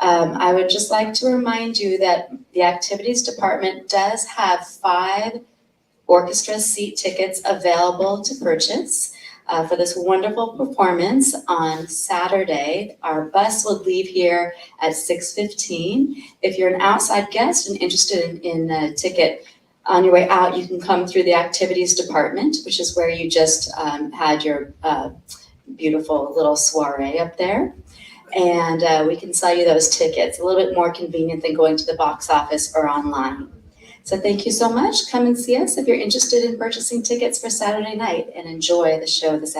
I would just like to remind you that the activities department does have 5 orchestra seat tickets available to purchase for this wonderful performance on Saturday. Our bus will leave here at 6:15. If you're an outside guest and interested in a ticket, on your way out, you can come through the activities department, which is where you just had your beautiful little soiree up there. And we can sell you those tickets. A little bit more convenient than going to the box office or online. So thank you so much. Come and see us if you're interested in purchasing tickets for Saturday night, and enjoy the show this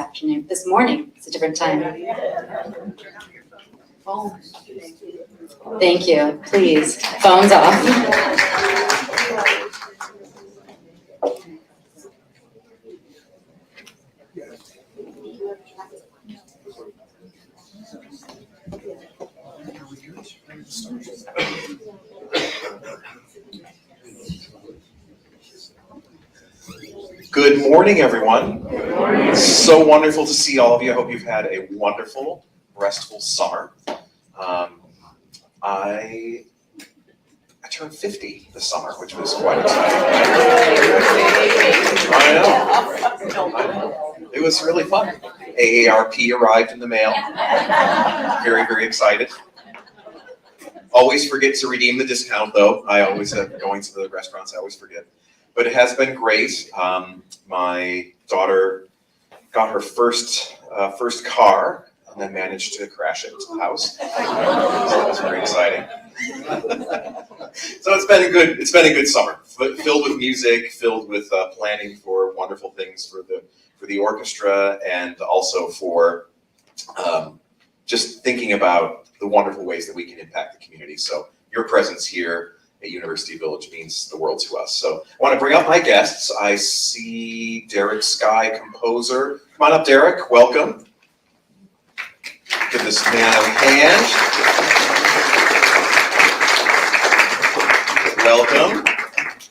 morning. It's a different time. Thank you. Please, phones off. Good morning, everyone. Good morning. It's so wonderful to see all of you. I hope you've had a wonderful, restful summer. I turned 50 this summer, which was quite exciting. I know. It was really fun. AARP arrived in the mail. Very, very excited. Always forget to redeem the discount, though. I always going to the restaurants, I always forget. But it has been great. My daughter got her first car and then managed to crash it into the house. So that was very exciting. So it's been a good summer, filled with music, filled with planning for wonderful things for the orchestra, and also for just thinking about the wonderful ways that we can impact the community. So your presence here at University Village means the world to us. So I want to bring up my guests. I see Derrick, Skye, composer. Come on up, Derrick. Welcome. Give this man a hand. Welcome.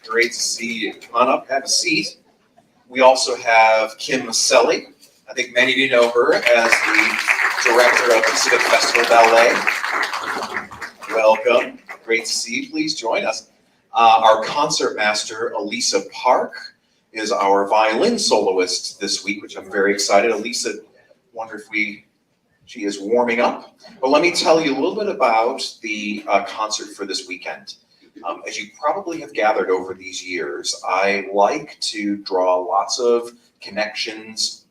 Great to see you. Come on up, have a seat. We also have Kim Maselli. I think many of you know her as the director of the Pacific Festival Ballet. Welcome. Great to see you. Please join us. Our concertmaster, Alyssa Park, is our violin soloist this week, which I'm very excited. Alyssa, wonder if she is warming up. But let me tell you a little bit about the concert for this weekend. As you probably have gathered over these years, I like to draw lots of connections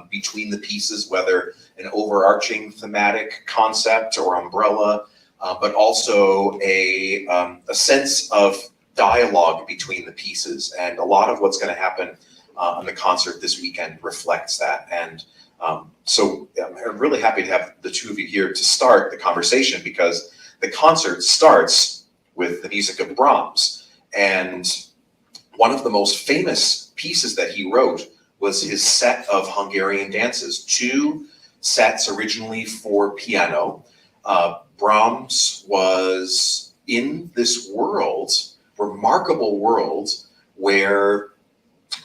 between the pieces, whether an overarching thematic concept or umbrella, but also a sense of dialogue between the pieces. And a lot of what's going to happen on the concert this weekend reflects that. And so I'm really happy to have the two of you here to start the conversation, because the concert starts with the music of Brahms. And one of the most famous pieces that he wrote was his set of Hungarian dances, 2 sets originally for piano. Brahms was in this world, remarkable world, where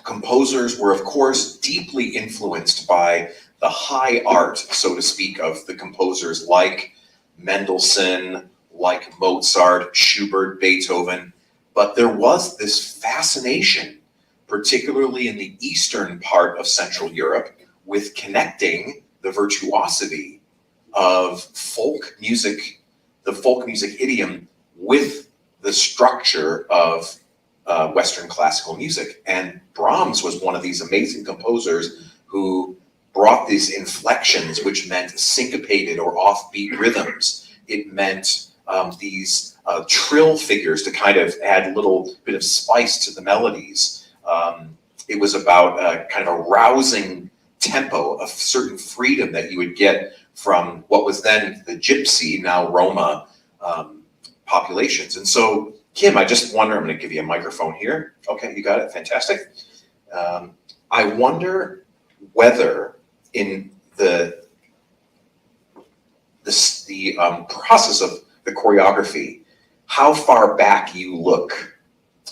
composers were, of course, deeply influenced by the high art, so to speak, of the composers like Mendelssohn, like Mozart, Schubert, Beethoven. But there was this fascination, particularly in the eastern part of Central Europe, with connecting the virtuosity of folk music, the folk music idiom, with the structure of Western classical music. And Brahms was one of these amazing composers who brought these inflections, which meant syncopated or offbeat rhythms. It meant these trill figures to kind of add a little bit of spice to the melodies. It was about kind of a rousing tempo, a certain freedom that you would get from what was then the Gypsy, now Roma, populations. And so, Kim, I just wonder, I'm going to give you a microphone here. Okay, you got it, fantastic. I wonder whether in the process of the choreography, how far back you look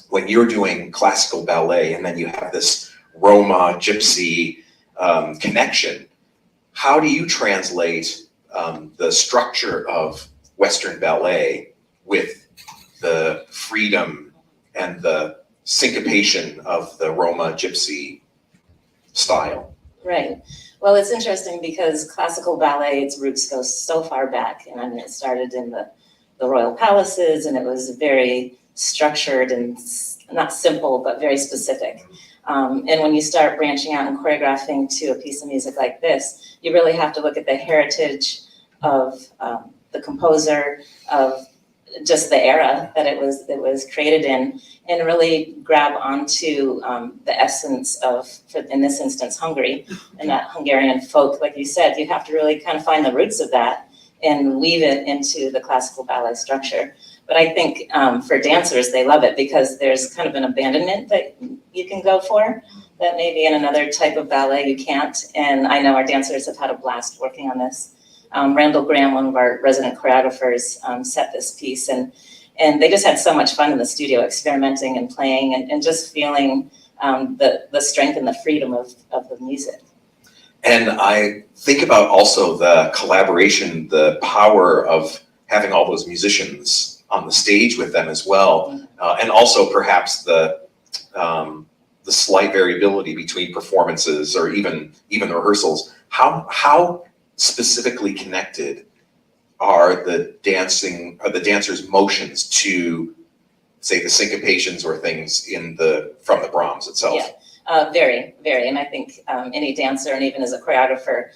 when you're doing classical ballet and then you have this Roma, Gypsy connection. How do you translate the structure of Western ballet with the freedom and the syncopation of the Roma gypsy style. Right. Well, it's interesting because classical ballet, its roots go so far back. And I mean, it started in the royal palaces, and it was very structured and not simple, but very specific. And when you start branching out and choreographing to a piece of music like this, you really have to look at the heritage of the composer, of just the era that it was created in, and really grab onto the essence of, in this instance, Hungary, and that Hungarian folk. Like you said, you have to really kind of find the roots of that and weave it into the classical ballet structure. But I think for dancers, they love it because there's kind of an abandonment that you can go for that maybe in another type of ballet you can't. And I know our dancers have had a blast working on this. Randall Graham, one of our resident choreographers, set this piece, and they just had so much fun in the studio experimenting and playing and just feeling the strength and the freedom of the music. And I think about also the collaboration, the power of having all those musicians on the stage with them as well, and also perhaps the slight variability between performances or even the rehearsals. How specifically connected are the dancers' motions to, say, the syncopations or things from the Brahms itself? Yeah, very, very. And I think any dancer, and even as a choreographer,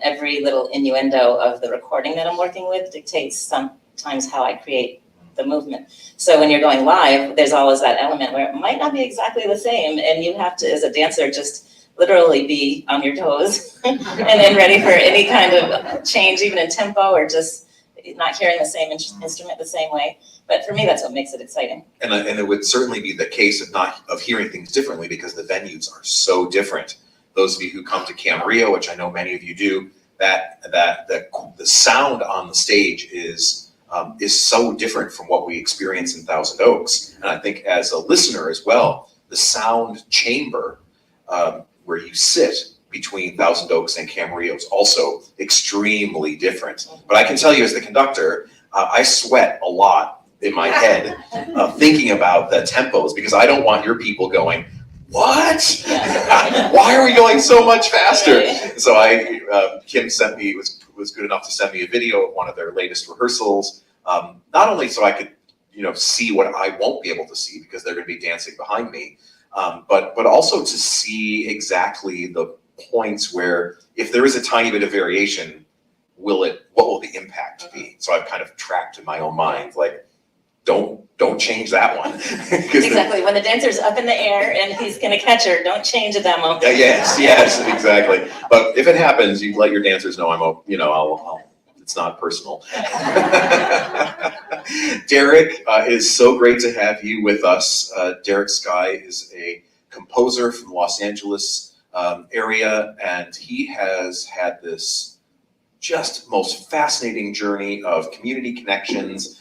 every little innuendo of the recording that I'm working with dictates sometimes how I create the movement. So when you're going live, there's always that element where it might not be exactly the same, and you have to, as a dancer, just literally be on your toes and then ready for any kind of change, even in tempo, or just not hearing the same instrument the same way. But for me, that's what makes it exciting. And it would certainly be the case of hearing things differently because the venues are so different. Those of you who come to Cam Rio, which I know many of you do, that the sound on the stage is so different from what we experience in Thousand Oaks. And I think as a listener as well, the sound chamber where you sit between Thousand Oaks and Cam Rio is also extremely different. But I can tell you as the conductor, I sweat a lot in my head thinking about the tempos because I don't want your people going, what? Why are we going so much faster? So Kim sent me, was good enough to send me a video of one of their latest rehearsals, not only so I could see what I won't be able to see because they're going to be dancing behind me, but also to see exactly the points where if there is a tiny bit of variation, what will the impact be? So I've kind of tracked in my own mind, like, don't change that one. Exactly. When the dancer's up in the air and he's going to catch her, don't change a demo. Yes, exactly. But if it happens, you let your dancers know I'll it's not personal. Derrick, it is so great to have you with us. Derrick Skye is a composer from the Los Angeles area, and he has had this just most fascinating journey of community connections,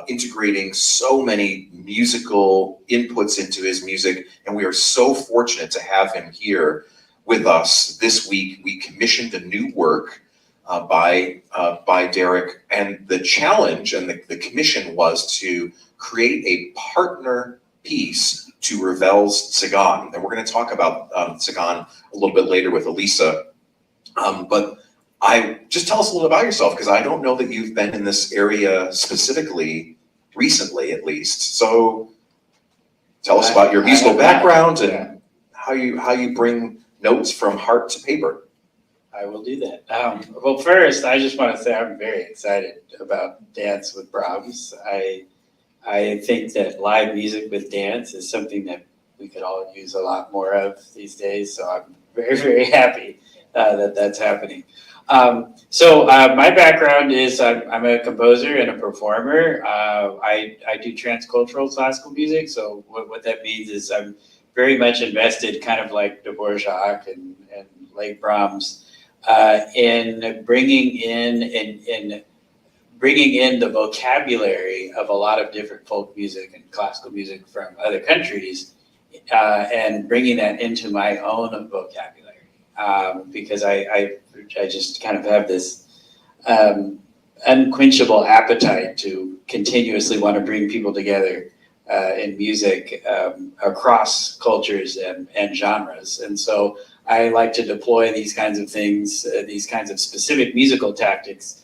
integrating so many musical inputs into his music, and we are so fortunate to have him here with us this week. We commissioned a new work by Derrick, and the challenge and the commission was to create a partner piece to Ravel's Sagan, and we're going to talk about Sagan a little bit later with Alyssa, but just tell us a little about yourself, because I don't know that you've been in this area specifically recently, at least. So tell us about your musical background and how you bring notes from heart to paper. I will do that. Well, first, I just want to say I'm very excited about Dance with Brahms. I think that live music with dance is something that we could all use a lot more of these days. So I'm very, very happy that that's happening. So my background is I'm a composer and a performer. I do transcultural classical music. So what that means is I'm very much invested, kind of like Dvorak and late Brahms, in bringing in the vocabulary of a lot of different folk music and classical music from other countries, and bringing that into my own vocabulary. Because I just kind of have this unquenchable appetite to continuously want to bring people together in music across cultures and genres. And so I like to deploy these kinds of things, these kinds of specific musical tactics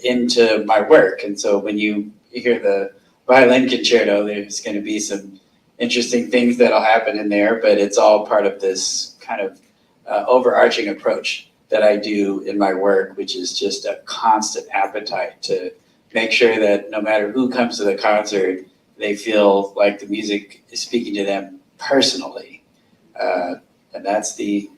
into my work. And so when you hear the violin concerto, there's going to be some interesting things that'll happen in there, but it's all part of this kind of overarching approach that I do in my work, which is just a constant appetite to make sure that no matter who comes to the concert, they feel like the music is speaking to them personally. And that's the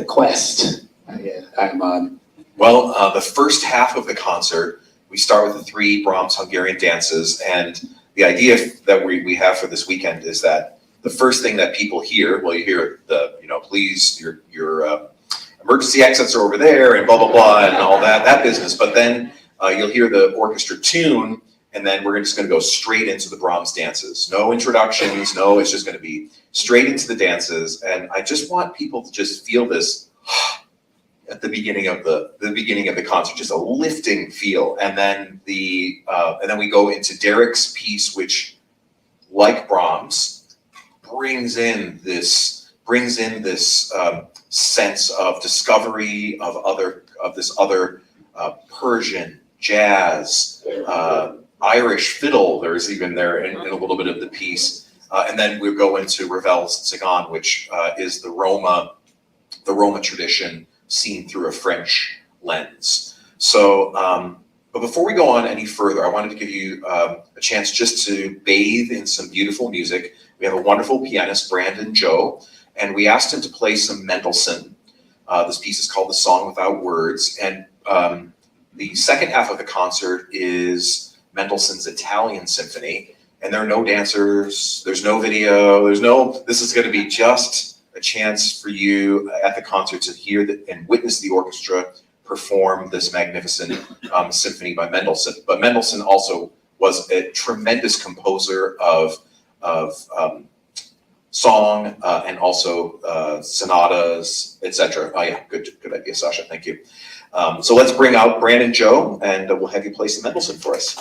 quest I'm on. Well, the first half of the concert, we start with the 3 Brahms Hungarian dances, and the idea that we have for this weekend is that the first thing that people hear, well, you hear the, please, your emergency exits are over there, and blah, blah, blah, and all that business, but then you'll hear the orchestra tune, and then we're just gonna go straight into the Brahms dances. No introductions, no, it's just gonna be straight into the dances, and I just want people to just feel this at the beginning of the concert, just a lifting feel, and then we go into Derrick's piece, which, like Brahms, brings in this sense of discovery of this other Persian jazz, Irish fiddle. There's even there in a little bit of the piece, and then we go into Ravel's Tzigane, which is the Roma tradition seen through a French lens. So, but before we go on any further, I wanted to give you a chance just to bathe in some beautiful music. We have a wonderful pianist, Brendan Zhou, and we asked him to play some Mendelssohn. This piece is called The Song Without Words, and the second half of the concert is Mendelssohn's Italian Symphony, and there are no dancers, there's no video, this is gonna be just a chance for you at the concert to hear and witness the orchestra perform this magnificent symphony by Mendelssohn. But Mendelssohn also was a tremendous composer of song and also sonatas, etc. Oh yeah, good idea, Sasha. Thank you. So let's bring out Brendan Zhou, and we'll have you play some Mendelssohn for us.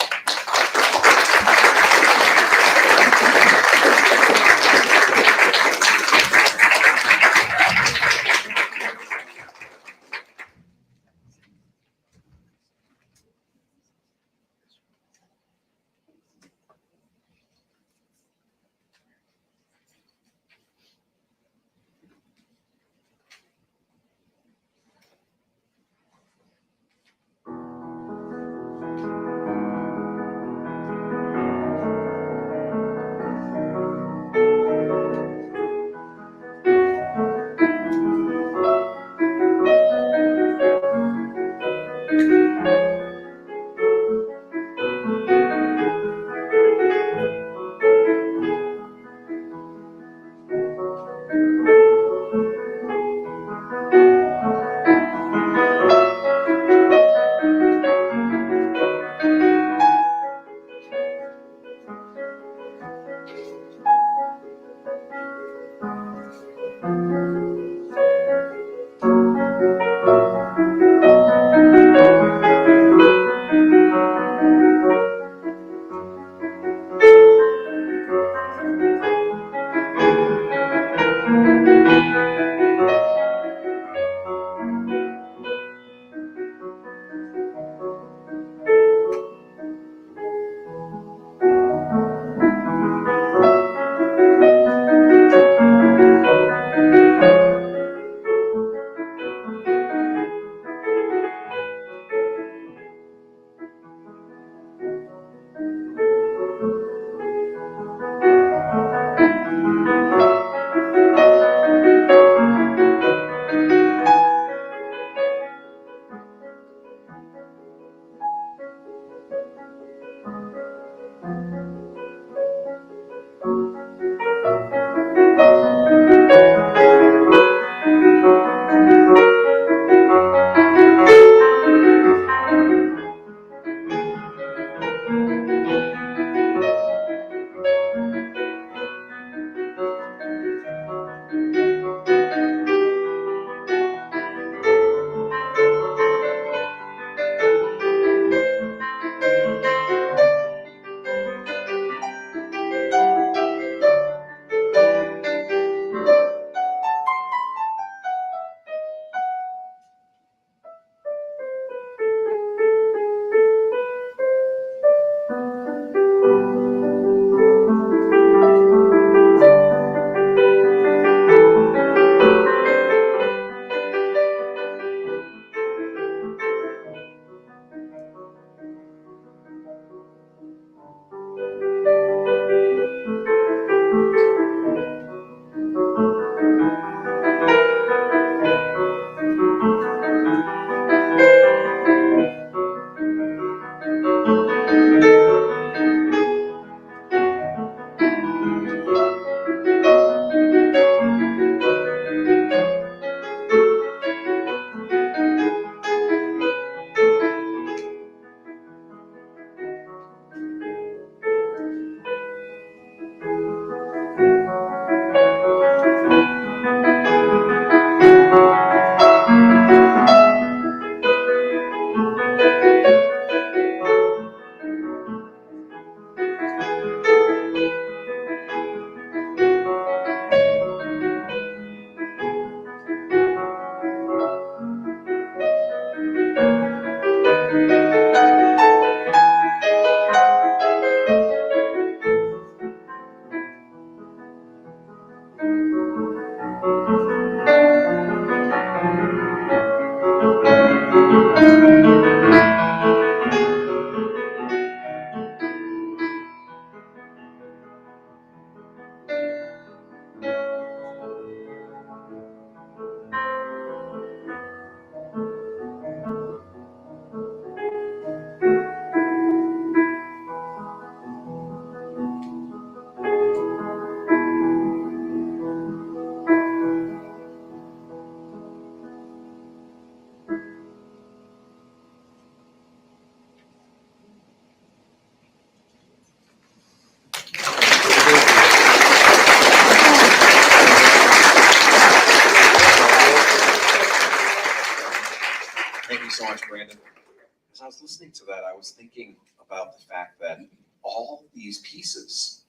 listening to that, I was thinking about the fact that all these pieces,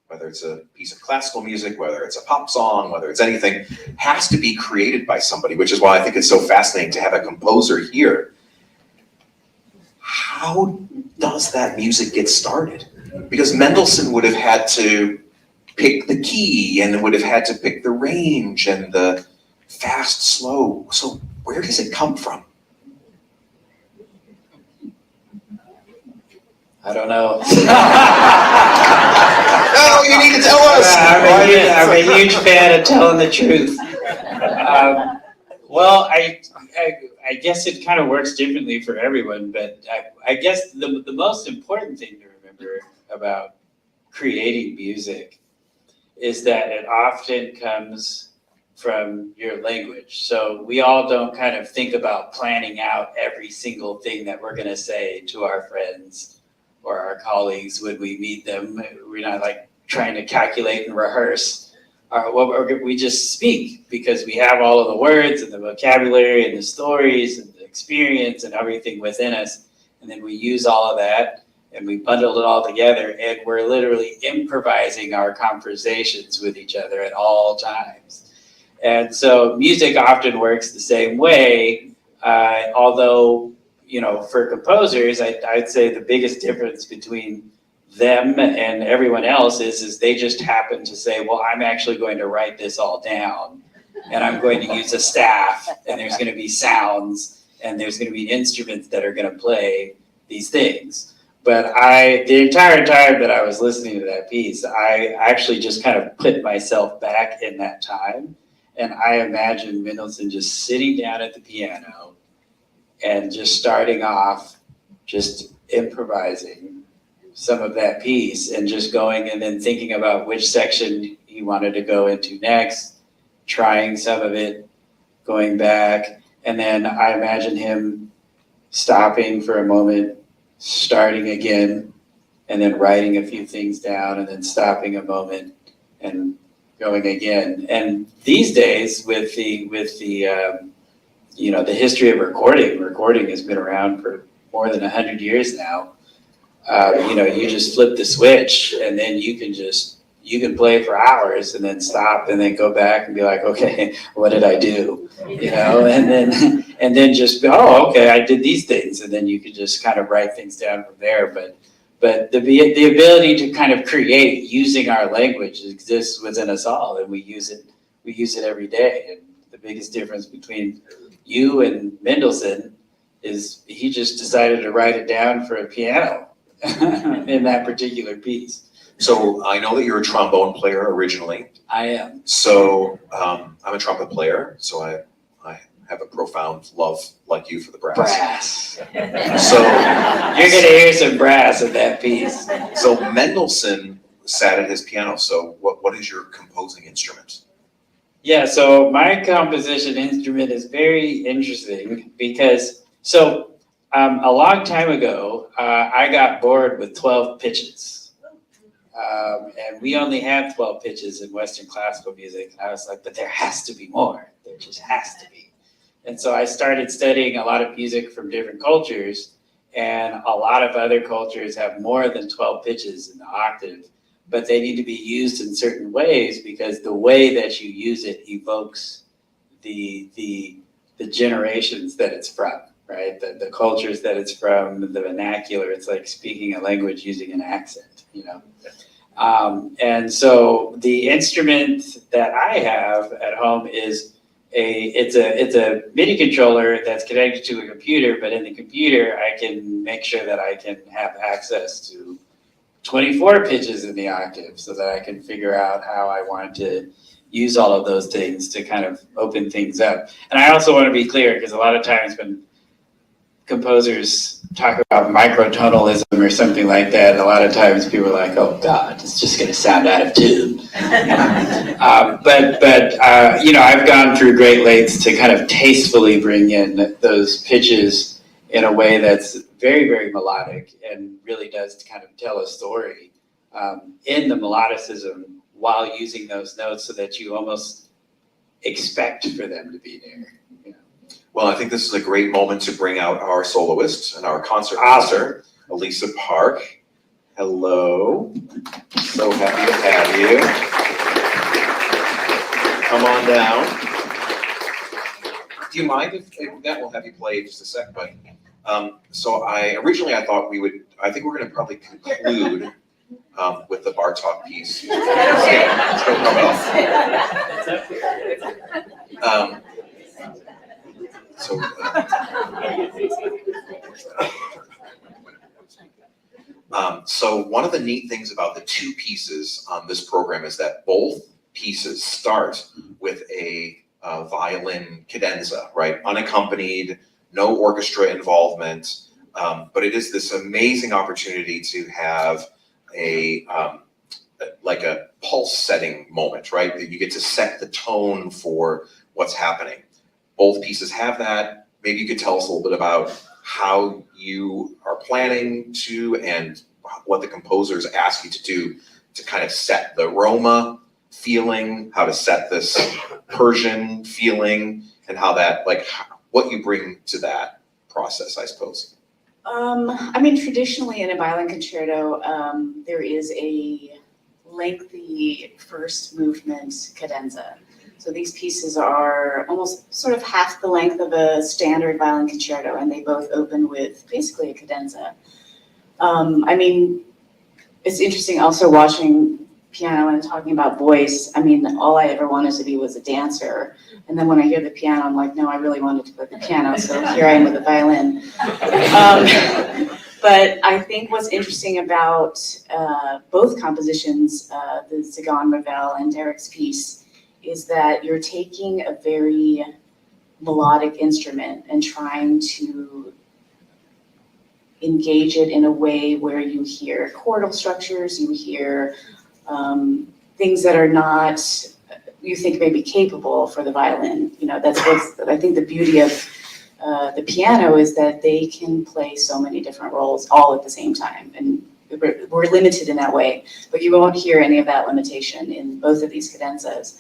whether it's a piece of classical music, whether it's a pop song, whether it's anything, has to be created by somebody, which is why I think it's so fascinating to have a composer here. How does that music get started? Because Mendelssohn would have had to pick the key and would have had to pick the range and the fast, slow. So where does it come from? I don't know. No, you need to tell us. I'm a huge fan of telling the truth. Well, I guess it kind of works differently for everyone, but I guess the most important thing to remember about creating music is that it often comes from your language. So we all don't kind of think about planning out every single thing that we're going to say to our friends or our colleagues when we meet them. We're not like trying to calculate and rehearse. We just speak because we have all of the words and the vocabulary and the stories and the experience and everything within us. And then we use all of that and we bundle it all together, and we're literally improvising our conversations with each other at all times. And so music often works the same way, although, you know, for composers, I'd say the biggest difference between them and everyone else is they just happen to say, well, I'm actually going to write this all down, and I'm going to use a staff, and there's going to be sounds, and there's going to be instruments that are going to play these things. But the entire time that I was listening to that piece, I actually just kind of put myself back in that time, and I imagined Mendelssohn just sitting down at the piano and just starting off, just improvising some of that piece and just going and then thinking about which section he wanted to go into next, trying some of it, going back. And then I imagine him stopping for a moment, starting again, and then writing a few things down and then stopping a moment and going again. And these days with the you know, the history of recording has been around for more than 100 years now. You know, you just flip the switch and then you can play for hours and then stop and then go back and be like, okay, what did I do? You know, and then just, oh, okay, I did these things. And then you could just kind of write things down from there. But the ability to kind of create using our language exists within us all, and we use it every day. And the biggest difference between you and Mendelssohn is he just decided to write it down for a piano in that particular piece. So I know that you're a trombone player originally. I am. So I'm a trumpet player, so I have a profound love, like you, for the brass. Brass. So You're gonna hear some brass in that piece. So Mendelssohn sat at his piano. So what is your composing instrument? Yeah, so my composition instrument is very interesting because, a long time ago, I got bored with 12 pitches. And we only have 12 pitches in Western classical music. And I was like, but there has to be more. There just has to be. And so I started studying a lot of music from different cultures, and a lot of other cultures have more than 12 pitches in the octave, but they need to be used in certain ways because the way that you use it evokes the generations that it's from, right? The cultures that it's from, the vernacular. It's like speaking a language using an accent, you know? And so the instrument that I have at home is it's a MIDI controller that's connected to a computer, but in the computer I can make sure that I can have access to 24 pitches in the octave so that I can figure out how I want to use all of those things to kind of open things up. And I also want to be clear, because a lot of times when composers talk about microtonalism or something like that, a lot of times people are like, oh God, it's just going to sound out of tune. But you know, I've gone through great lengths to kind of tastefully bring in those pitches in a way that's very, very melodic and really does kind of tell a story in the melodicism while using those notes so that you almost expect for them to be there. You know? Well, I think this is a great moment to bring out our soloist and our concertmaster, Alyssa Park. Hello. So happy to have you. Come on down. Do you mind if that will have you play just a sec? But so originally I thought I think we're going to probably conclude with the Bartok piece. So one of the neat things about the two pieces on this program is that both pieces start with a violin cadenza, right? Unaccompanied, no orchestra involvement, but it is this amazing opportunity to have like a pulse setting moment, right? That you get to set the tone for what's happening. Both pieces have that. Maybe you could tell us a little bit about how you are planning to and what the composers ask you to do to kind of set the Roma feeling, how to set this Persian feeling, and how that, like, what you bring to that process, I suppose. I mean, traditionally in a violin concerto, there is a lengthy first movement cadenza. So these pieces are almost sort of half the length of a standard violin concerto, and they both open with basically a cadenza. I mean, it's interesting also watching piano and talking about voice. I mean, all I ever wanted to be was a dancer. And then when I hear the piano, I'm like, no, I really wanted to play the piano. So here I am with the violin. But I think what's interesting about both compositions, the Zigane Ravel and Derrick's piece, is that you're taking a very melodic instrument and trying to engage it in a way where you hear chordal structures, you hear things that are not, you think may be capable for the violin. You know, that's what's, I think the beauty of the piano is that they can play so many different roles all at the same time. And we're limited in that way, but you won't hear any of that limitation in both of these cadenzas.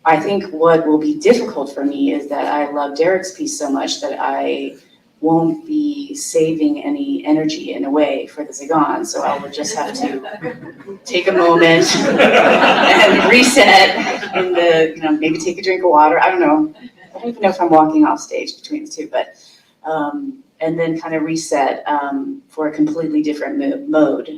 I think what will be difficult for me is that I love Derrick's piece so much that I won't be saving any energy in a way for the Zigane, so I will just have to take a moment and reset in the, you know, maybe take a drink of water. I don't know. I don't even know if I'm walking off stage between the two, but and then kind of reset for a completely different mode.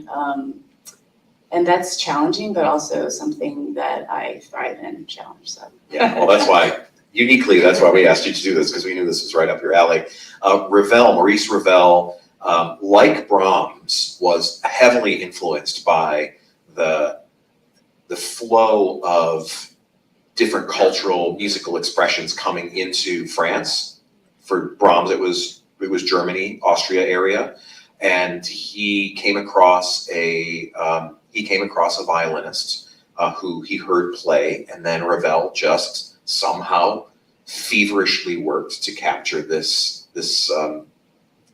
And that's challenging, but also something that I thrive in, challenge. So. Yeah, well, that's why we asked you to do this, because we knew this was right up your alley. Maurice Ravel, like Brahms, was heavily influenced by the flow of different cultural musical expressions coming into France. For Brahms, it was Germany, Austria area, and he came across a violinist who he heard play, and then Ravel just somehow feverishly worked to capture this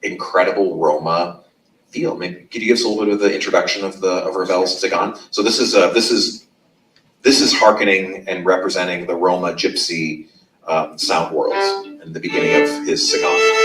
incredible Roma feel. Maybe could you give us a little bit of the introduction of Ravel's Zigane? So this is hearkening and representing the Roma gypsy sound worlds in the beginning of his Zigane.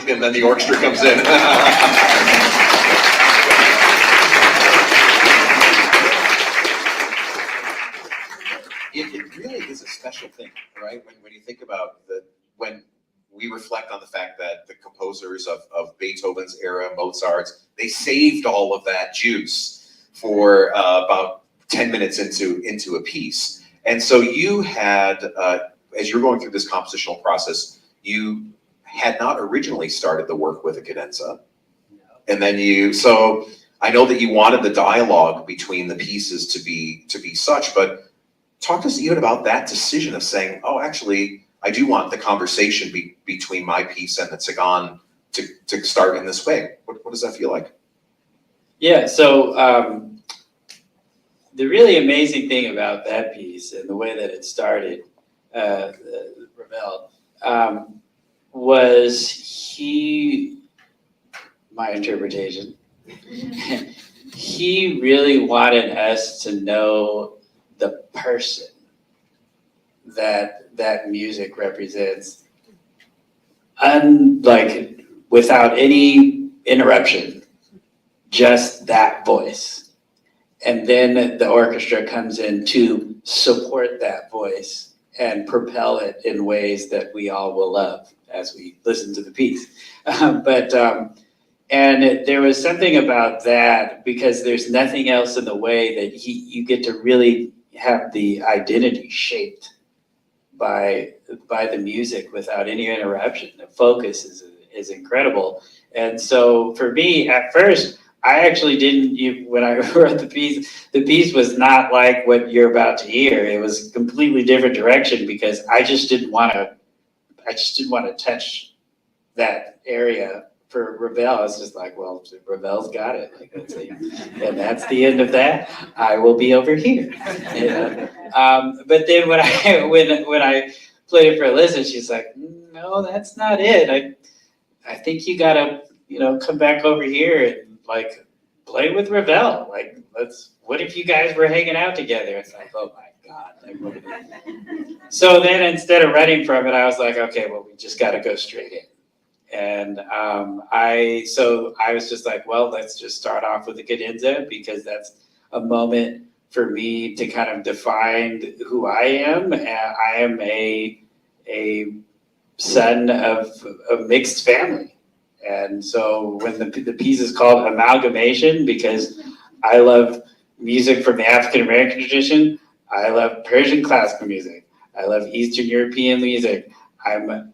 And then the orchestra comes in. It really is a special thing, right? When you think about when we reflect on the fact that the composers of Beethoven's era, Mozart's, they saved all of that juice for about 10 minutes into a piece. And so you had, as you're going through this compositional process, you had not originally started the work with a cadenza. And then so I know that you wanted the dialogue between the pieces to be such, but talk to us even about that decision of saying, oh, actually, I do want the conversation between my piece and the Tsagan to start in this way. What does that feel like? Yeah, so the really amazing thing about that piece and the way that it started, Ravel, was my interpretation, he really wanted us to know the person that music represents, without any interruption, just that voice. And then the orchestra comes in to support that voice and propel it in ways that we all will love as we listen to the piece. And there was something about that, because there's nothing else in the way that you get to really have the identity shaped by the music without any interruption. The focus is incredible. And so for me, at first, I actually didn't, when I wrote the piece was not like what you're about to hear. It was a completely different direction, because I just didn't want to touch that area for Ravel. I was just like, well, Ravel's got it. Like, and that's the end of that. I will be over here. You know? But then when I played it for Alyssa, she's like, no, that's not it. I think you gotta, come back over here and play with Ravel. What if you guys were hanging out together? It's like, oh my God. So then instead of running from it, I was like, okay, well, we just gotta go straight in. And I was just like, well, let's just start off with the cadenza, because that's a moment for me to kind of define who I am. I am a son of a mixed family. And so when the piece is called Amalgamation, because I love music from the African American tradition. I love Persian classical music. I love Eastern European music. I'm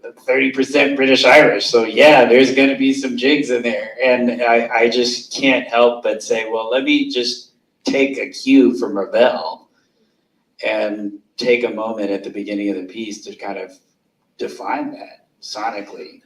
30% British Irish, so yeah, there's going to be some jigs in there, and I just can't help but say, well, let me just take a cue from Ravel and take a moment at the beginning of the piece to kind of define that sonically,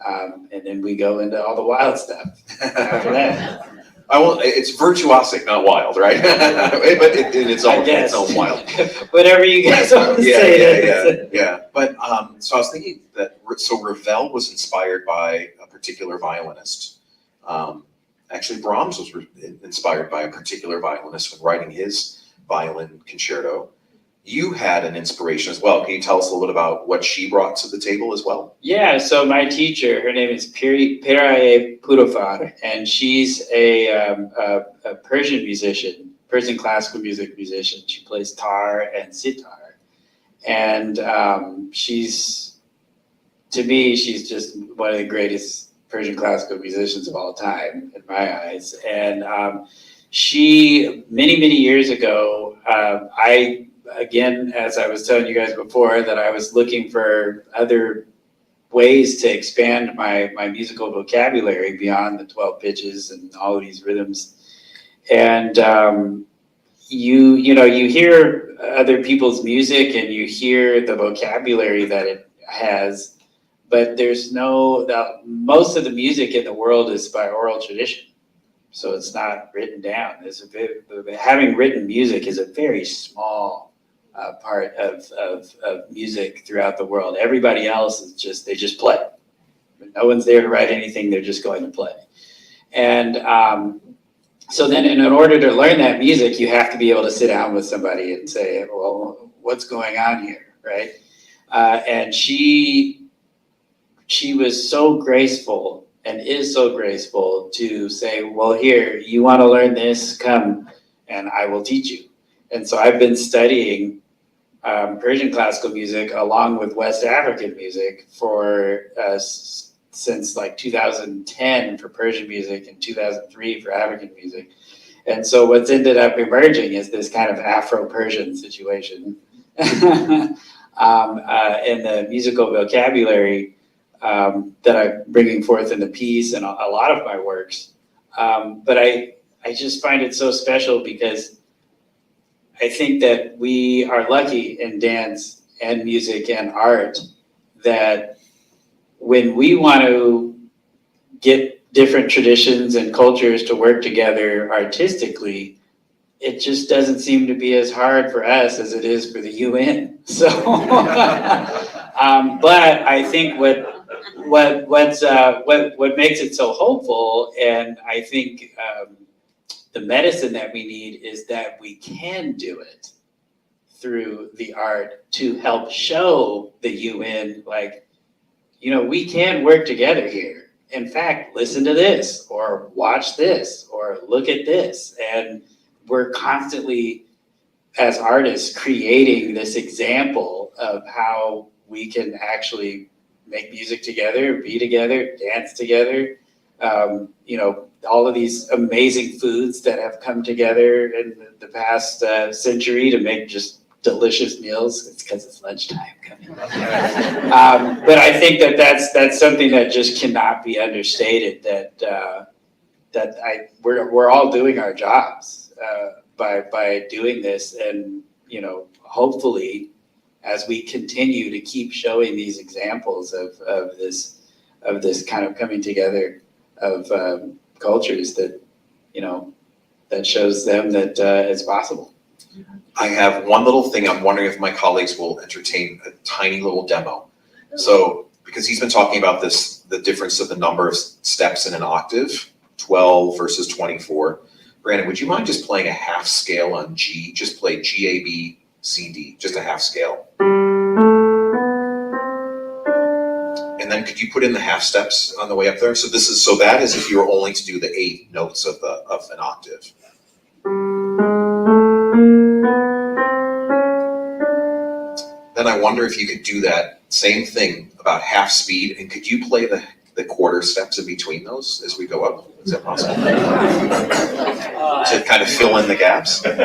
and then we go into all the wild stuff after that. It's virtuosic, not wild, right? But in its own, wild. Whatever you guys want to say. Yeah. But so I was thinking that Ravel was inspired by a particular violinist. Actually, Brahms was inspired by a particular violinist when writing his violin concerto. You had an inspiration as well. Can you tell us a little bit about what she brought to the table as well? Yeah, so my teacher, her name is Piraye Purofar, and she's a Persian musician, Persian classical music musician. She plays tar and sitar. And to me, she's just one of the greatest Persian classical musicians of all time, in my eyes. And she, many years ago, again, as I was telling you guys before, that I was looking for other ways to expand my musical vocabulary beyond the 12 pitches and all of these rhythms. And you hear other people's music and you hear the vocabulary that it has, but most of the music in the world is by oral tradition. So it's not written down. Having written music is a very small part of music throughout the world. Everybody else is they just play. No one's there to write anything, they're just going to play. And so then in order to learn that music, you have to be able to sit down with somebody and say, well, what's going on here, right? And she was so graceful and is so graceful to say, well, here, you want to learn this, come and I will teach you. And so I've been studying Persian classical music along with West African music since like 2010 for Persian music and 2003 for African music. And so what's ended up emerging is this kind of Afro-Persian situation in the musical vocabulary that I'm bringing forth in the piece and a lot of my works. But I just find it so special because I think that we are lucky in dance and music and art that when we want to get different traditions and cultures to work together artistically, it just doesn't seem to be as hard for us as it is for the UN. So, but I think what makes it so hopeful, and I think the medicine that we need is that we can do it through the art to help show the UN, like, we can work together here. In fact, listen to this, or watch this, or look at this. And we're constantly, as artists, creating this example of how we can actually make music together, be together, dance together. All of these amazing foods that have come together in the past century to make just delicious meals. It's because it's lunchtime coming. But I think that's something that just cannot be understated. We're all doing our jobs by doing this, and hopefully, as we continue to keep showing these examples of this kind of coming together of cultures, that that shows them that it's possible. I have one little thing. I'm wondering if my colleagues will entertain a tiny little demo. So, because he's been talking about the difference of the number of steps in an octave, 12 versus 24. Brandon, would you mind just playing a half scale on G? Just play G, A, B, C, D, just a half scale. And then could you put in the half steps on the way up there? So that is if you were only to do the 8 notes of an octave. Then I wonder if you could do that same thing about half speed, and could you play the the quarter steps in between those as we go up? Is that possible? To kind of fill in the gaps? I'm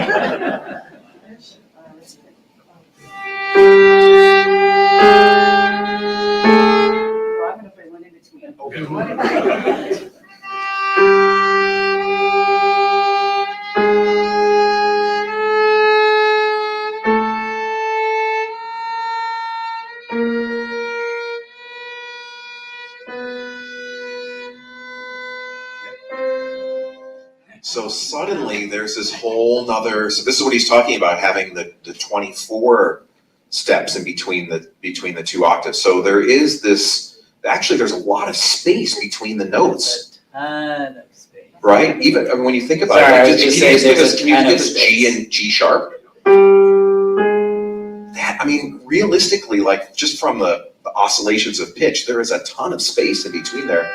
gonna put one in between. Okay. So suddenly there's this whole nother, so this is what he's talking about, having the 24 steps in between the two octaves. So there is this, actually there's a lot of space between the notes, A ton of space. right? Even, I mean, when you think about Sorry, I was it, just can you saying just give there's us a ton of G space. and G sharp? That, I mean, realistically, like just from the oscillations of pitch, there is a ton of space in between there.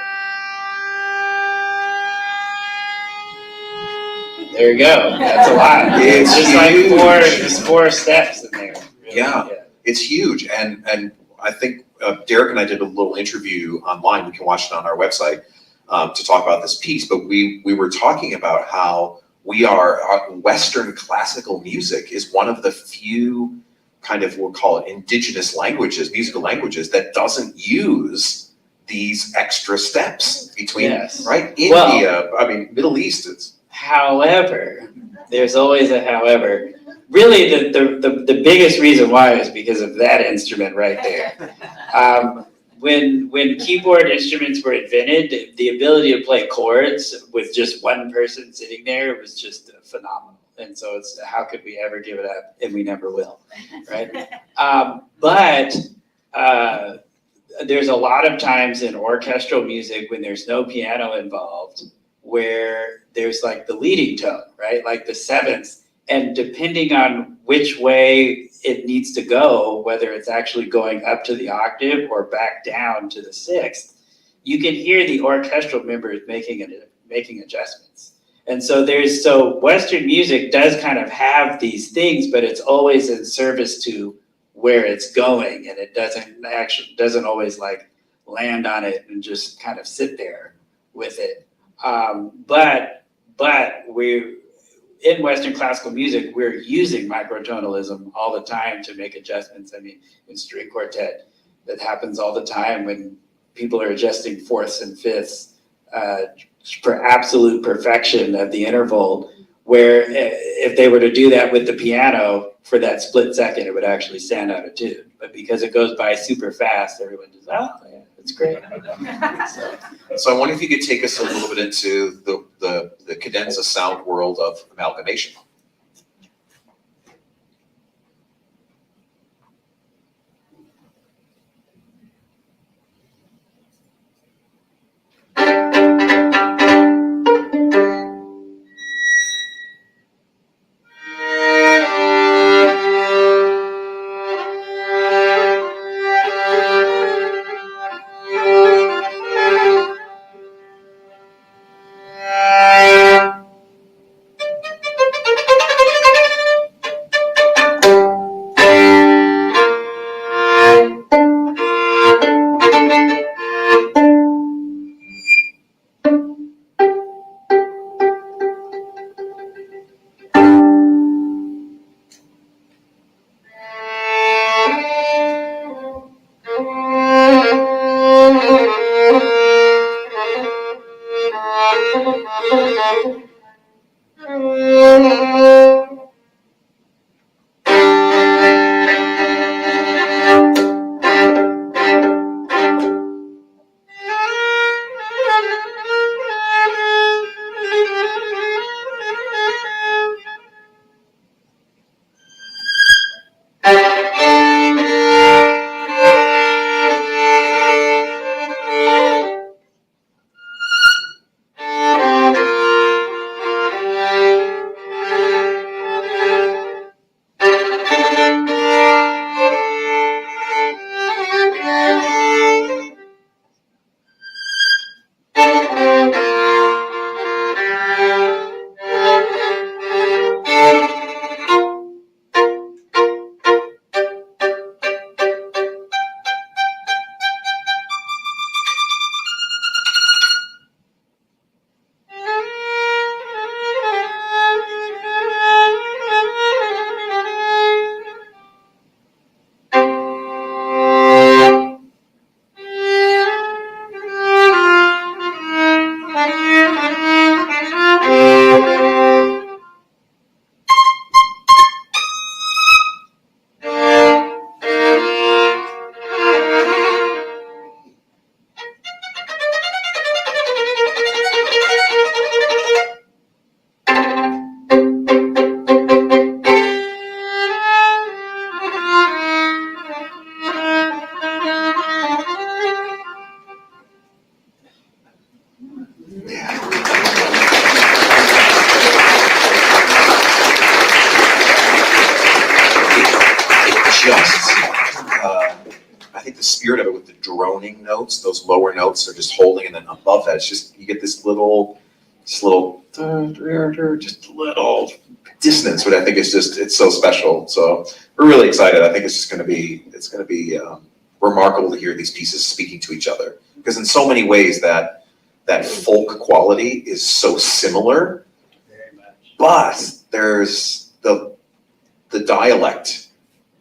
There you go. That's a lot. It's just huge. like four steps in there. Really. Yeah. It's huge, and I think Derrick and I did a little interview online. We can watch it on our website to talk about this piece. But we were talking about how Western classical music is one of the few kind of, we'll call it indigenous languages, musical languages, that doesn't use these extra steps between, Yes. right? Well- India, I mean, Middle East, it's, However, there's always a however. Really, the biggest reason why is because of that instrument right there. When keyboard instruments were invented, the ability to play chords with just one person sitting there was just phenomenal. And so it's, how could we ever give it up? And we never will, right? But there's a lot of times in orchestral music when there's no piano involved, where there's like the leading tone, right? Like the seventh, and depending on which way it needs to go, whether it's actually going up to the octave or back down to the sixth, you can hear the orchestral members making adjustments. And so Western music does kind of have these things, but it's always in service to where it's going, and it doesn't always like land on it and just kind of sit there with it. But in Western classical music, we're using microtonalism all the time to make adjustments. I mean, in string quartet, that happens all the time when people are adjusting fourths and fifths for absolute perfection of the interval, where if they were to do that with the piano for that split second, it would actually stand out of tune. But because it goes by super fast, everyone just, oh, yeah, it's great. so I wonder if you could take us a little bit into the cadenza sound world of amalgamation. I think the spirit of it with the droning notes, those lower notes are just holding, and then above that, it's just, you get this little little dissonance, but I think it's just, it's so special. So we're really excited. I think it's just going to be, remarkable to hear these pieces speaking to each other, because in so many ways that folk quality is so similar, but there's the dialect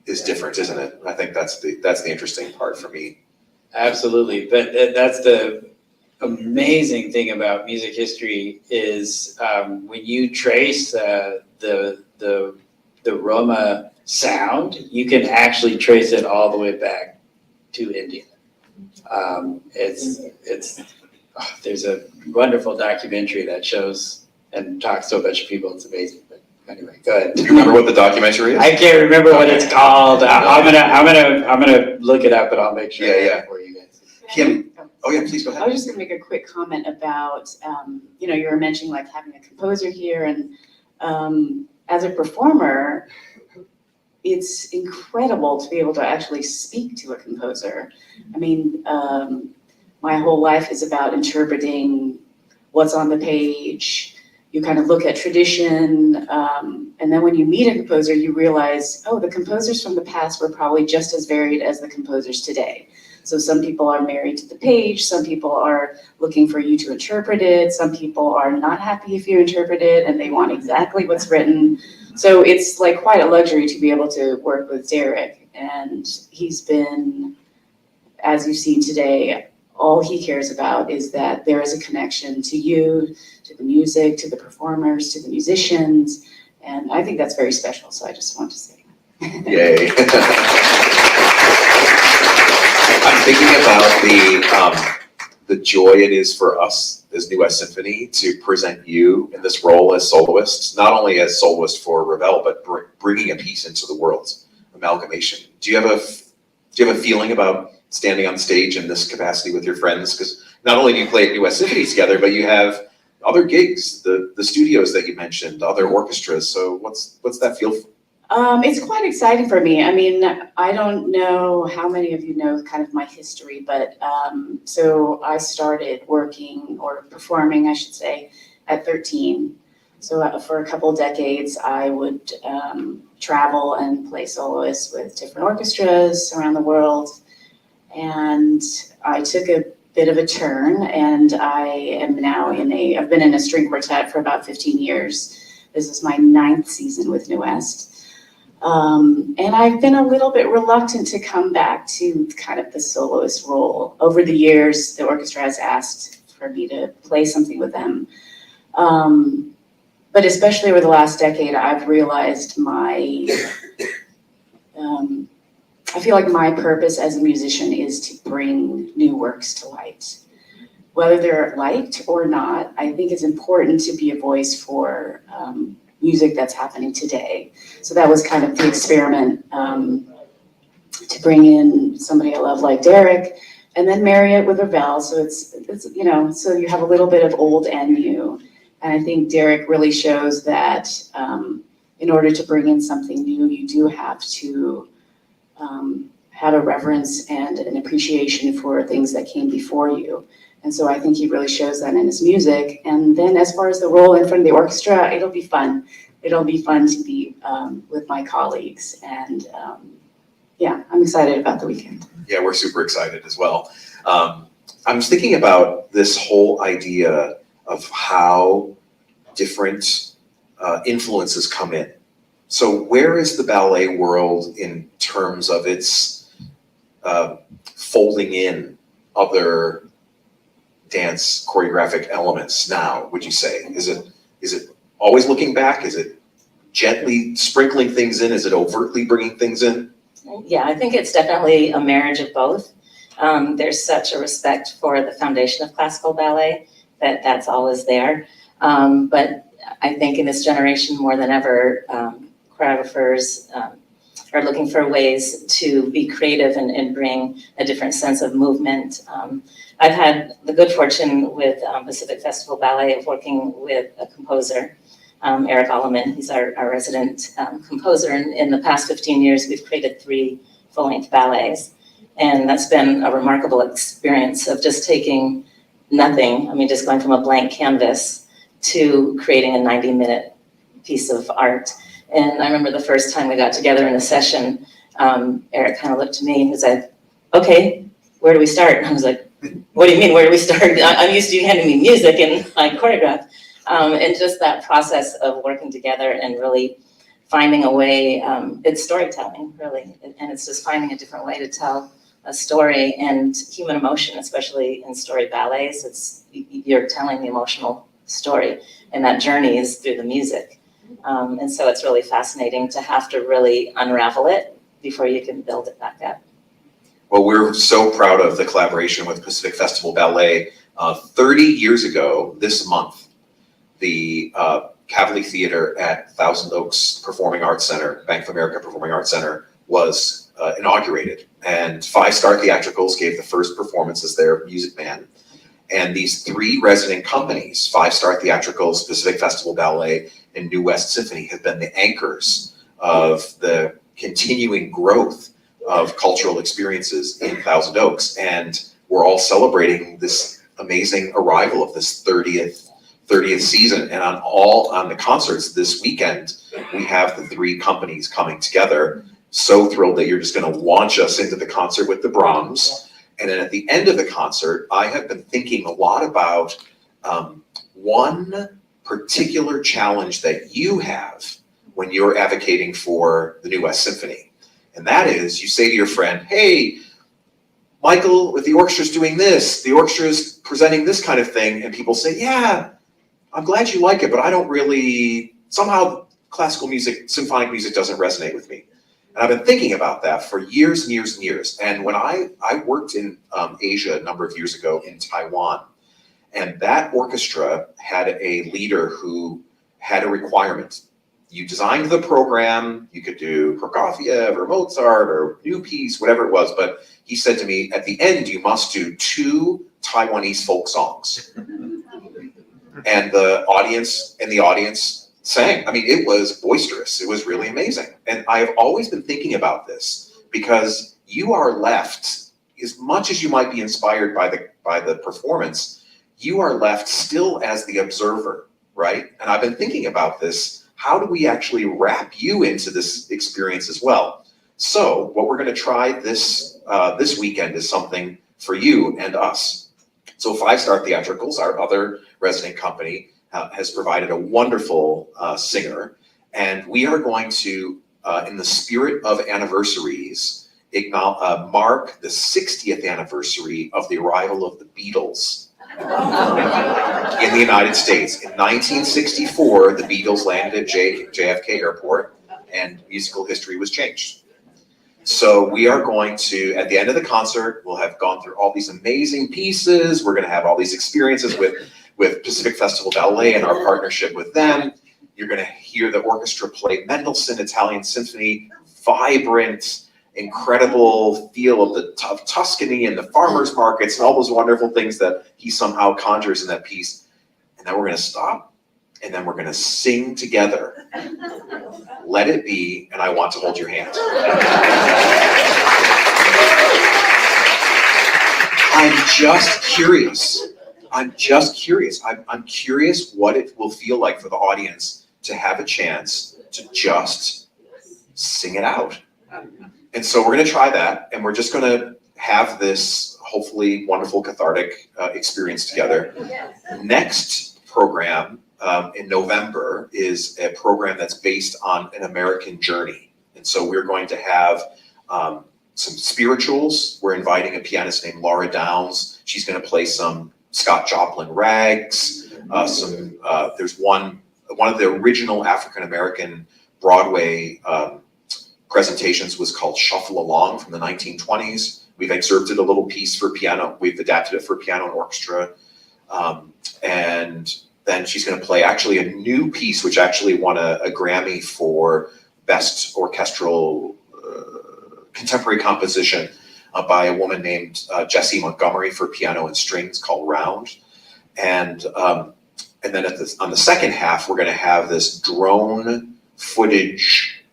is different, isn't it? I think that's the interesting part for me. Absolutely, but that's the amazing thing about music history is when you trace the Roma sound, you can actually trace it all the way back to India. There's a wonderful documentary that shows and talks to a bunch of people. It's amazing. But anyway, go ahead. Do you remember what the documentary is? I can't remember what it's called. I'm gonna look it up, and I'll make sure for you guys. Kim? Oh yeah, please go I ahead. was just gonna make a quick comment about, you were mentioning like having a composer here, and as a performer, it's incredible to be able to actually speak to a composer. I mean, my whole life is about interpreting what's on the page. You kind of look at tradition, and then when you meet a composer, you realize, oh, the composers from the past were probably just as varied as the composers today. So some people are married to the page, some people are looking for you to interpret it, some people are not happy if you interpret it and they want exactly what's written. So it's like quite a luxury to be able to work with Derrick, and he's been, as you've seen today, all he cares about is that there is a connection to you, to the music, to the performers, to the musicians, and I think that's very special, so I just want to say that. Yay. I'm thinking about the joy it is for us as New West Symphony to present you in this role as soloists, not only as soloist for Ravel, but bringing a piece into the world's amalgamation. Do you have a feeling about standing on stage in this capacity with your friends? Because not only do you play at New West Symphony together, but you have other gigs, the studios that you mentioned, other orchestras. So what's that feel? It's quite exciting for me. I mean, I don't know how many of you know kind of my history, but so I started working or performing, I should say, at 13. So for a couple decades, I would travel and play soloists with different orchestras around the world. And I took a bit of a turn, and I am now I've been in a string quartet for about 15 years. This is my 9th season with New West. And I've been a little bit reluctant to come back to kind of the soloist role. Over the years, the orchestra has asked for me to play something with them. But especially over the last decade, I've realized I feel like my purpose as a musician is to bring new works to light. Whether they're liked or not, I think it's important to be a voice for music that's happening today. So that was kind of the experiment, to bring in somebody I love like Derrick, and then marry it with Ravel. So it's so you have a little bit of old and new. And I think Derrick really shows that in order to bring in something new, you do have to have a reverence and an appreciation for things that came before you. And so I think he really shows that in his music. And then as far as the role in front of the orchestra, it'll be fun. It'll be fun to be with my colleagues. And I'm excited about the weekend. Yeah, we're super excited as well. I was thinking about this whole idea of how different influences come in. So where is the ballet world in terms of its folding in other dance choreographic elements now, would you say? Is it always looking back? Is it gently sprinkling things in? Is it overtly bringing things in? Yeah, I think it's definitely a marriage of both. There's such a respect for the foundation of classical ballet that's always there. But I think in this generation more than ever, choreographers are looking for ways to be creative and bring a different sense of movement. I've had the good fortune with Pacific Festival Ballet of working with a composer, Eric Alleman. He's our resident composer. And in the past 15 years, we've created 3 full-length ballets. And that's been a remarkable experience of just taking nothing, I mean, just going from a blank canvas to creating a 90-minute piece of art. And I remember the first time we got together in a session, Eric kind of looked to me and was like, okay, where do we start? And I was like, what do you mean, where do we start? I'm used to you handing me music and I choreograph. And just that process of working together and really finding a way, it's storytelling, really. And it's just finding a different way to tell a story and human emotion, especially in story ballets. You're telling the emotional story, and that journey is through the music. And so it's really fascinating to have to really unravel it before you can build it back up. Well, we're so proud of the collaboration with Pacific Festival Ballet. 30 years ago this month, the Cavalier Theater at Thousand Oaks Performing Arts Center, Bank of America Performing Arts Center, was inaugurated. And 5 Star Theatricals gave the first performance as their music band. And these 3 resident companies, 5 Star Theatricals, Pacific Festival Ballet, and New West Symphony, have been the anchors of the continuing growth of cultural experiences in Thousand Oaks. And we're all celebrating this amazing arrival of this 30th season. And on the concerts this weekend, we have the 3 companies coming together. So thrilled that you're just going to launch us into the concert with the Brahms. And then at the end of the concert, I have been thinking a lot about one particular challenge that you have when you're advocating for the New West Symphony. And that is, you say to your friend, hey, Michael, with the orchestra's doing this, the orchestra's presenting this kind of thing, and people say, yeah, I'm glad you like it, but I don't really, somehow classical music, symphonic music doesn't resonate with me. And I've been thinking about that for years and years and years. And when I worked in Asia a number of years ago in Taiwan, and that orchestra had a leader who had a requirement. You designed the program, you could do Prokofiev or Mozart or new piece, whatever it was, but he said to me, at the end, you must do 2 Taiwanese folk songs. And the audience sang. I mean, it was boisterous. It was really amazing. And I have always been thinking about this because you are left, as much as you might be inspired by the performance, you are left still as the observer, right? And I've been thinking about this. How do we actually wrap you into this experience as well? So what we're going to try this weekend is something for you and us. So 5 Star Theatricals, our other resident company, has provided a wonderful singer, and we are going to, in the spirit of anniversaries, mark the 60th anniversary of the arrival of the Beatles in the United States. In 1964, the Beatles landed at JFK Airport, and musical history was changed. So we are going to, at the end of the concert, we'll have gone through all these amazing pieces. We're going to have all these experiences with Pacific Festival Ballet and our partnership with them. You're going to hear the orchestra play Mendelssohn Italian Symphony, vibrant, incredible feel of the Tuscany and the farmers markets and all those wonderful things that he somehow conjures in that piece. And then we're going to stop, and then we're going to sing together. Let It Be, and I Want to Hold Your Hand. I'm just curious. I'm curious what it will feel like for the audience to have a chance to just sing it out. And so we're going to try that, and we're just going to have this hopefully wonderful cathartic experience together. Next program in November is a program that's based on an American journey. And so we're going to have some spirituals. We're inviting a pianist named Laura Downs. She's going to play some Scott Joplin rags. There's one of the original African-American Broadway presentations was called Shuffle Along from the 1920s. We've excerpted a little piece for piano. We've adapted it for piano and orchestra. And then she's going to play actually a new piece, which actually won a Grammy for Best Orchestral contemporary composition by a woman named Jessie Montgomery for piano and strings called Round. And then on the second half, we're going to have this drone footage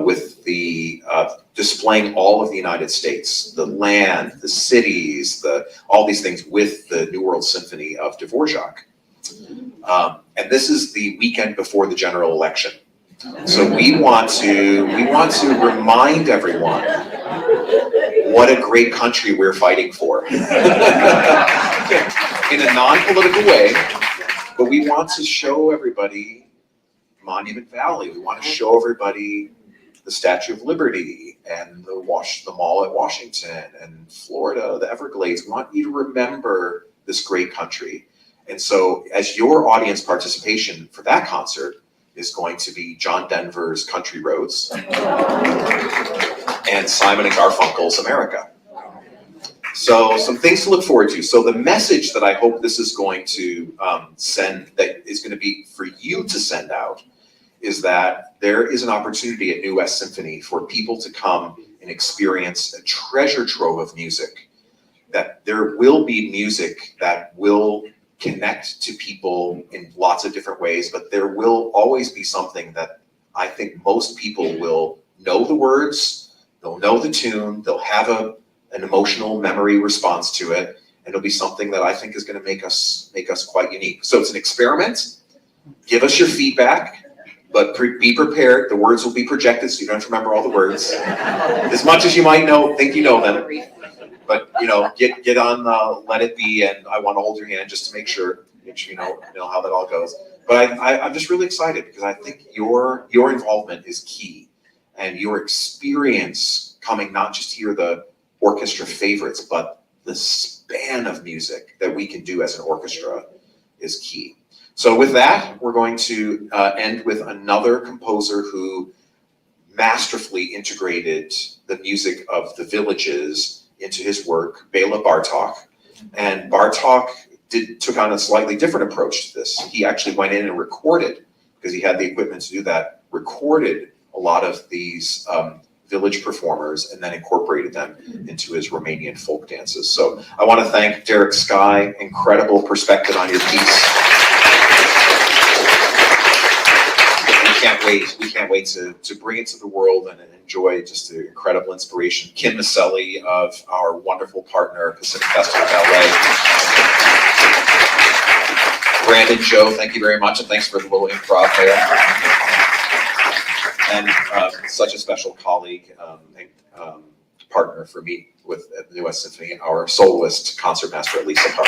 with the displaying all of the United States, the land, the cities, all these things with the New World Symphony of Dvorak. And this is the weekend before the general election. So we want to remind everyone what a great country we're fighting for. In a non-political way, but we want to show everybody Monument Valley. We want to show everybody the Statue of Liberty and the Mall at Washington and Florida, the Everglades. We want you to remember this great country. And so as your audience participation for that concert is going to be John Denver's Country Roads and Simon and Garfunkel's America. So some things to look forward to. So the message that I hope this is going to send, that is going to be for you to send out, is that there is an opportunity at New West Symphony for people to come and experience a treasure trove of music. That there will be music that will connect to people in lots of different ways, but there will always be something that I think most people will know the words, they'll know the tune, they'll have an emotional memory response to it, and it'll be something that I think is going to make us quite unique. So it's an experiment. Give us your feedback, but be prepared. The words will be projected, so you don't have to remember all the words. As much as you might think you know them. But get on Let It Be, and I Want to Hold Your Hand just to make sure you know how that all goes. But I'm just really excited because I think your involvement is key, and your experience coming not just to hear the orchestra favorites, but the span of music that we can do as an orchestra is key. So with that, we're going to end with another composer who masterfully integrated the music of the villages into his work, Bela Bartok. And Bartok took on a slightly different approach to this. He actually went in and recorded, because he had the equipment to do that, recorded a lot of these village performers and then incorporated them into his Romanian folk dances. So I want to thank Derrick, Skye, incredible perspective on your piece. We can't wait to bring it to the world and enjoy just the incredible inspiration. Kim Maselli of our wonderful partner, Pacific Festival Ballet. Brendan Zhou, thank you very much, and thanks for the little improv there. And such a special colleague and partner for me with the New West Symphony, our soloist, Concertmaster Alyssa Park.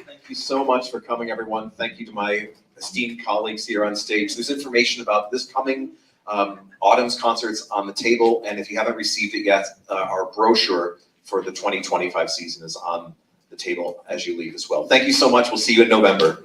Thank you so much for coming, everyone. Thank you to my esteemed colleagues here on stage. There's information about this coming autumn's concerts on the table, and if you haven't received it yet, our brochure for the 2025 season is on the table as you leave as well. Thank you so much. We'll see you in November.